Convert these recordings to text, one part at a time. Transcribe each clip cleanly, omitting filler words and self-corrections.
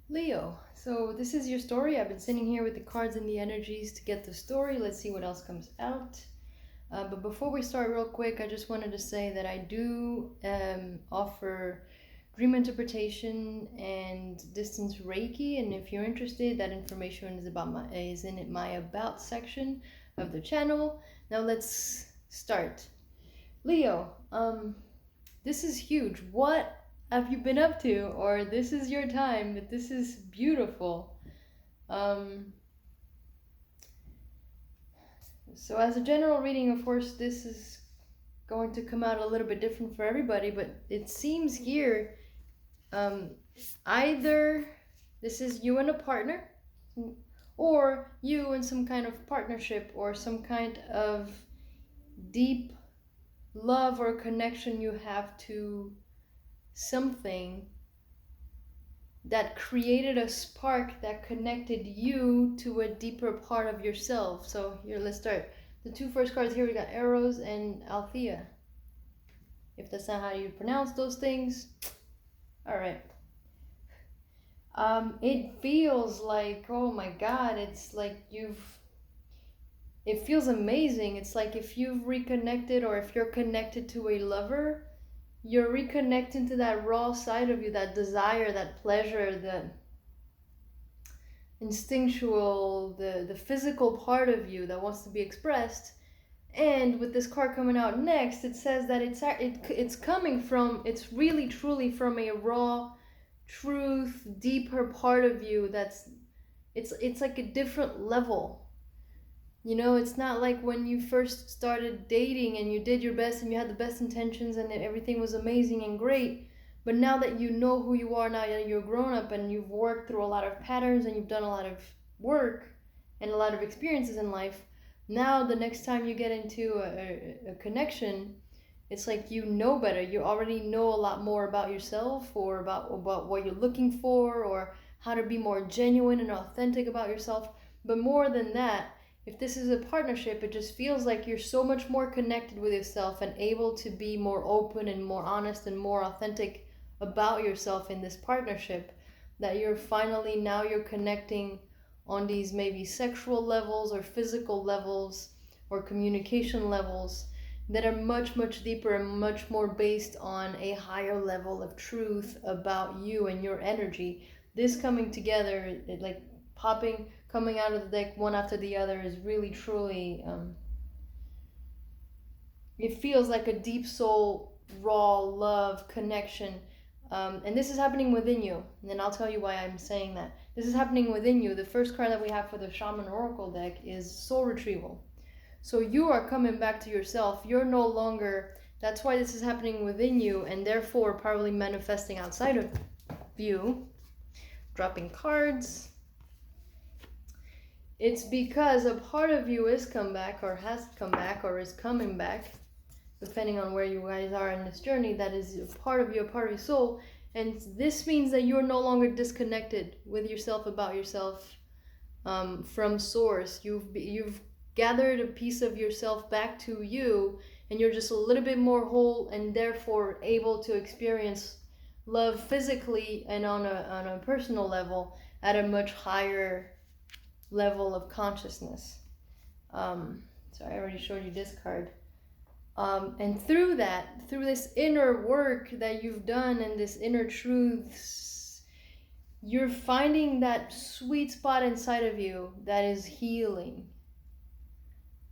Leo, so this is your story. I've been sitting here with the cards and the energies to get the story. Let's see what else comes out. But before we start, real quick, I just wanted to say that I do offer dream interpretation and distance Reiki, and if you're interested, that information is in my about section of the channel. Now let's start. Leo, this is huge. What have you been up to? Or this is your time, but this is beautiful. Um, so, as a general reading, of course, this is going to come out a little bit different for everybody, but it seems here um, either this is you and a partner, or you and some kind of partnership, or some kind of deep love or connection you have to something that created a spark that connected you to a deeper part of yourself. So here, let's start. The two first cards here, we got Eros and Althea. If that's not how you pronounce those things, all right. It feels like, oh my God, it's like it feels amazing. It's like if you've reconnected, or if you're connected to a lover, you're reconnecting to that raw side of you, that desire, that pleasure, the instinctual, the physical part of you that wants to be expressed. And with this card coming out next, it says that it's coming from, it's really truly from a raw truth, deeper part of you. It's like a different level. You know, it's not like when you first started dating and you did your best and you had the best intentions and everything was amazing and great. But now that you know who you are, now that you're grown up and you've worked through a lot of patterns and you've done a lot of work and a lot of experiences in life, now the next time you get into a connection, it's like you know better. You already know a lot more about yourself, or about what you're looking for, or how to be more genuine and authentic about yourself. But more than that, if this is a partnership, it just feels like you're so much more connected with yourself and able to be more open and more honest and more authentic about yourself in this partnership, that you're connecting on these maybe sexual levels or physical levels or communication levels that are much, much deeper and much more based on a higher level of truth about you and your energy. This coming together, it like popping, coming out of the deck one after the other, is really truly it feels like a deep soul raw love connection. And this is happening within you, and then I'll tell you why I'm saying that. This is happening within you. The first card that we have for the Shaman Oracle deck is soul retrieval. So you are coming back to yourself. You're no longer, that's why this is happening within you, and therefore probably manifesting outside of you. Dropping cards. It's because a part of you is come back, or has come back, or is coming back, depending on where you guys are in this journey. That is a part of you, a part of your soul. And this means that you're no longer disconnected with yourself, about yourself, from source. You've gathered a piece of yourself back to you, and you're just a little bit more whole, and therefore able to experience love physically and on a personal level at a much higher level of consciousness. So I already showed you this card. And through this inner work that you've done and this inner truths, you're finding that sweet spot inside of you that is healing.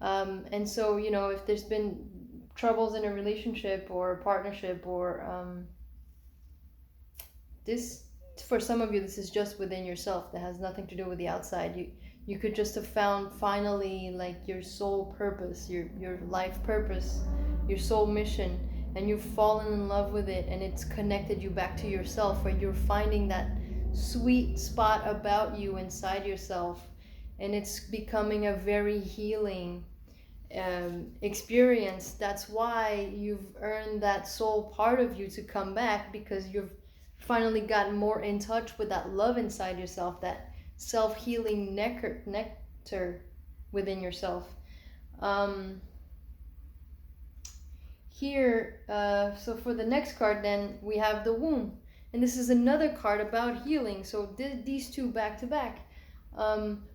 And so, you know, if there's been troubles in a relationship or a partnership, or this, for some of you, this is just within yourself. That has nothing to do with the outside. You could just have found finally like your soul purpose, your life purpose, your soul mission, and you've fallen in love with it, and it's connected you back to yourself, where you're finding that sweet spot about you inside yourself, and it's becoming a very healing experience. That's why you've earned that soul part of you to come back, because you've finally gotten more in touch with that love inside yourself, that self-healing nectar within yourself. Here, so for the next card, then we have the womb. And this is another card about healing. So these two back to back.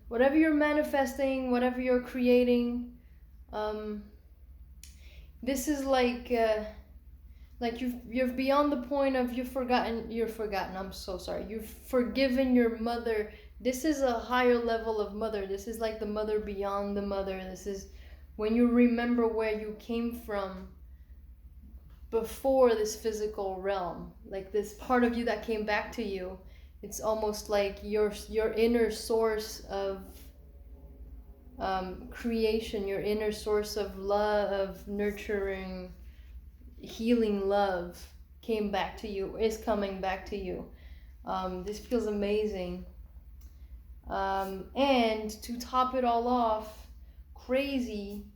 Whatever you're manifesting, whatever you're creating, this is like you're beyond the point of you're forgotten. I'm so sorry. You've forgiven your mother. This is a higher level of mother. This is like the mother beyond the mother. This is when you remember where you came from before this physical realm, like this part of you that came back to you. It's almost like your inner source of creation, your inner source of love, of nurturing, healing love came back to you, is coming back to you. This feels amazing. And to top it all off, crazy,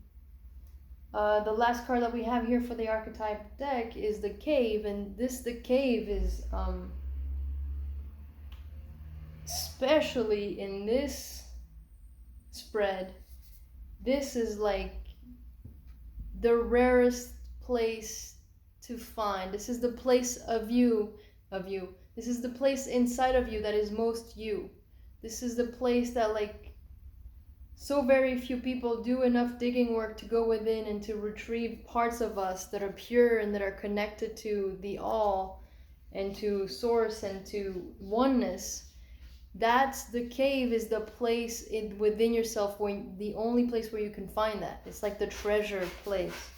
the last card that we have here for the archetype deck is the Cave, and the Cave is especially in this spread, this is like the rarest place to find. This is the place of you. This is the place inside of you that is most you. This is the place that, like, so very few people do enough digging work to go within and to retrieve parts of us that are pure and that are connected to the all and to source and to oneness. That's the Cave, is the place within yourself, the only place where you can find that. It's like the treasure place,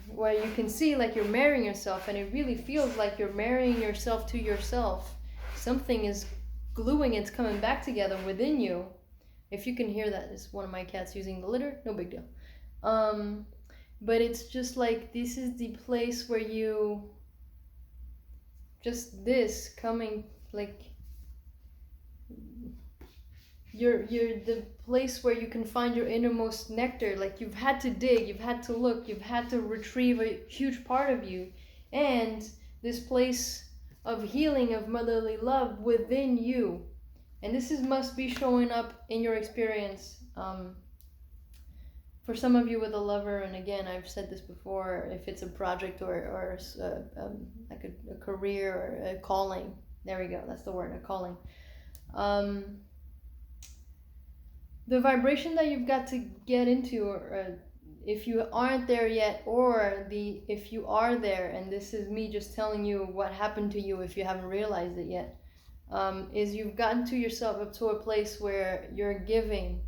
where you can see like you're marrying yourself, and it really feels like you're marrying yourself to yourself. Something is gluing, it's coming back together within you. If you can hear that, it's one of my cats using the litter, no big deal. But it's just like, this is the place where you, just this coming, like, you're the place where you can find your innermost nectar. Like, you've had to dig, you've had to look, you've had to retrieve a huge part of you, and this place of healing, of motherly love within you. And this must be showing up in your experience. For some of you with a lover, and again, I've said this before, if it's a project or like a career or a calling, there we go, that's the word, a calling. The vibration that you've got to get into, or if you aren't there yet, or if you are there, and this is me just telling you what happened to you if you haven't realized it yet, is you've gotten to yourself up to a place where you're giving.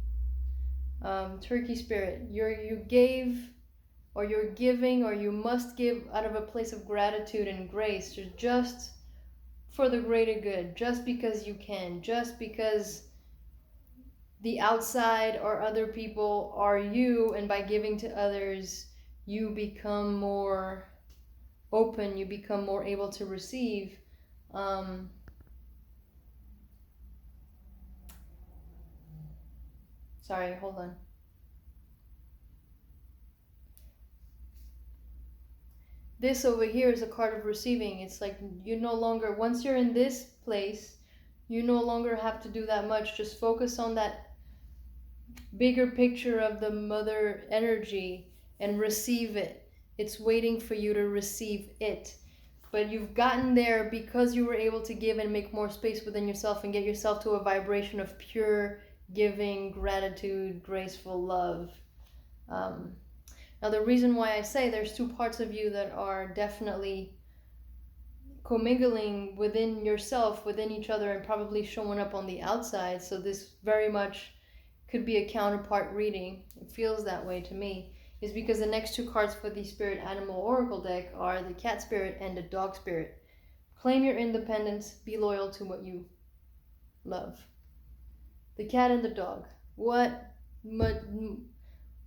Turkey spirit, you gave, or you're giving, or you must give out of a place of gratitude and grace, just for the greater good, just because you can, just because the outside or other people are you, and by giving to others, you become more open, you become more able to receive. Sorry, hold on. This over here is a card of receiving. It's like you no longer, once you're in this place, you no longer have to do that much. Just focus on that bigger picture of the mother energy and receive it. It's waiting for you to receive it. But you've gotten there because you were able to give and make more space within yourself and get yourself to a vibration of pure giving, gratitude, graceful love. Now, the reason why I say there's two parts of you that are definitely commingling within yourself, within each other, and probably showing up on the outside, so this very much could be a counterpart reading, it feels that way to me, is because the next two cards for the Spirit Animal Oracle deck are the Cat Spirit and the Dog Spirit. Claim your independence, be loyal to what you love. The cat and the dog. What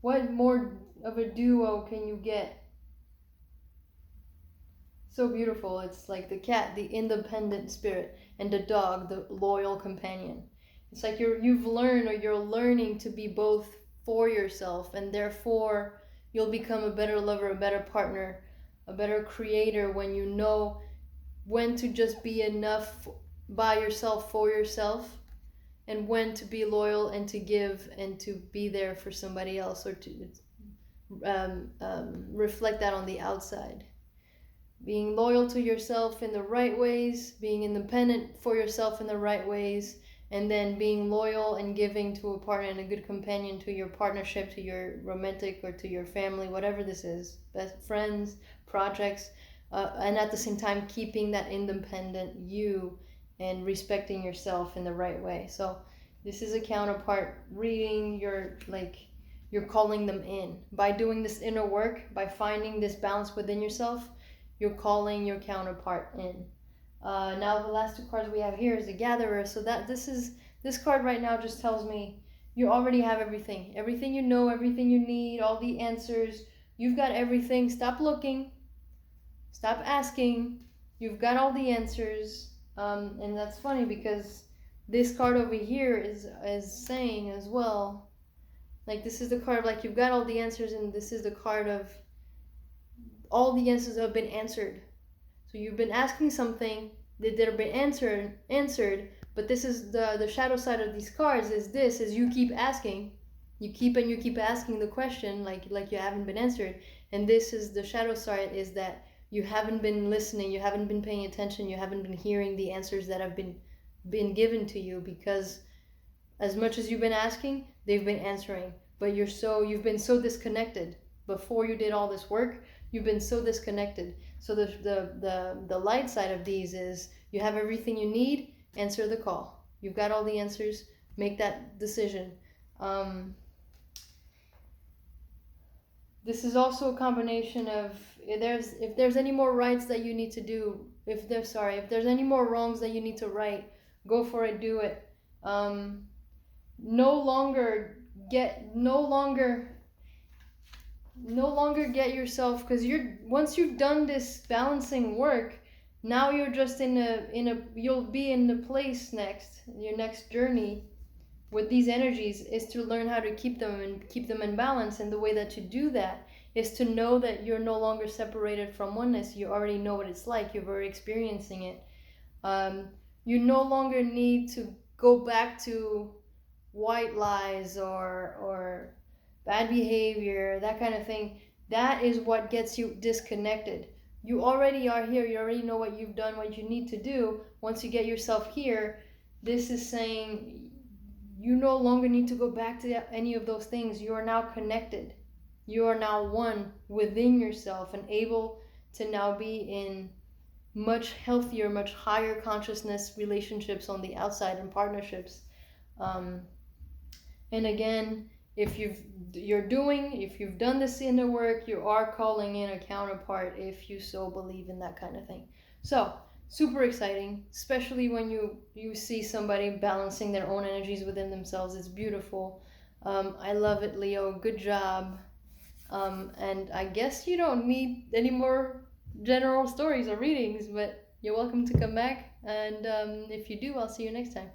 more of a duo can you get? So beautiful. It's like the cat, the independent spirit, and the dog, the loyal companion. It's like you've learned, or you're learning to be both for yourself, and therefore you'll become a better lover, a better partner, a better creator when you know when to just be enough by yourself, for yourself, and when to be loyal and to give and to be there for somebody else, or to reflect that on the outside. being loyal to yourself in the right ways, being independent for yourself in the right ways, and then being loyal and giving to a partner and a good companion to your partnership, to your romantic or to your family, whatever this is, best friends, projects, and at the same time keeping that independent you and respecting yourself in the right way. So this is a counterpart reading. You're calling them in by doing this inner work, by finding this balance within yourself. You're calling your counterpart in. Now the last two cards we have here is the Gatherer. So that this card right now just tells me you already have everything. Everything you know, everything you need, all the answers. You've got everything. Stop looking. Stop asking. You've got all the answers. And that's funny because this card over here is saying as well, like this is the card of like you've got all the answers, and this is the card of all the answers have been answered. So you've been asking something that have been answered, but this is the shadow side of these cards is you keep asking. You keep asking the question like you haven't been answered. And this is the shadow side, is that you haven't been listening, you haven't been paying attention, you haven't been hearing the answers that have been given to you, because as much as you've been asking, they've been answering. But you've been so disconnected. Before you did all this work, you've been so disconnected. So the light side of these is you have everything you need, answer the call. You've got all the answers, make that decision. This is also a combination of if there's any more rights that you need to do, if there's any more wrongs that you need to right, go for it, do it. No longer get yourself, because once you've done this balancing work, now you're just you'll be in the place next. Your next journey with these energies is to learn how to keep them in balance. And the way that you do that is to know that you're no longer separated from oneness. You already know what it's like. You're already experiencing it. You no longer need to go back to white lies or bad behavior, that kind of thing. That is what gets you disconnected. You already are here. You already know what you've done, what you need to do. Once you get yourself here, this is saying you no longer need to go back to any of those things. You are now connected. You are now one within yourself and able to now be in much healthier, much higher consciousness relationships on the outside and partnerships. And again, if you've done this inner work, you are calling in a counterpart if you so believe in that kind of thing. So super exciting, especially when you see somebody balancing their own energies within themselves. It's beautiful. I love it, Leo. Good job. And I guess you don't need any more general stories or readings, but you're welcome to come back. And if you do, I'll see you next time.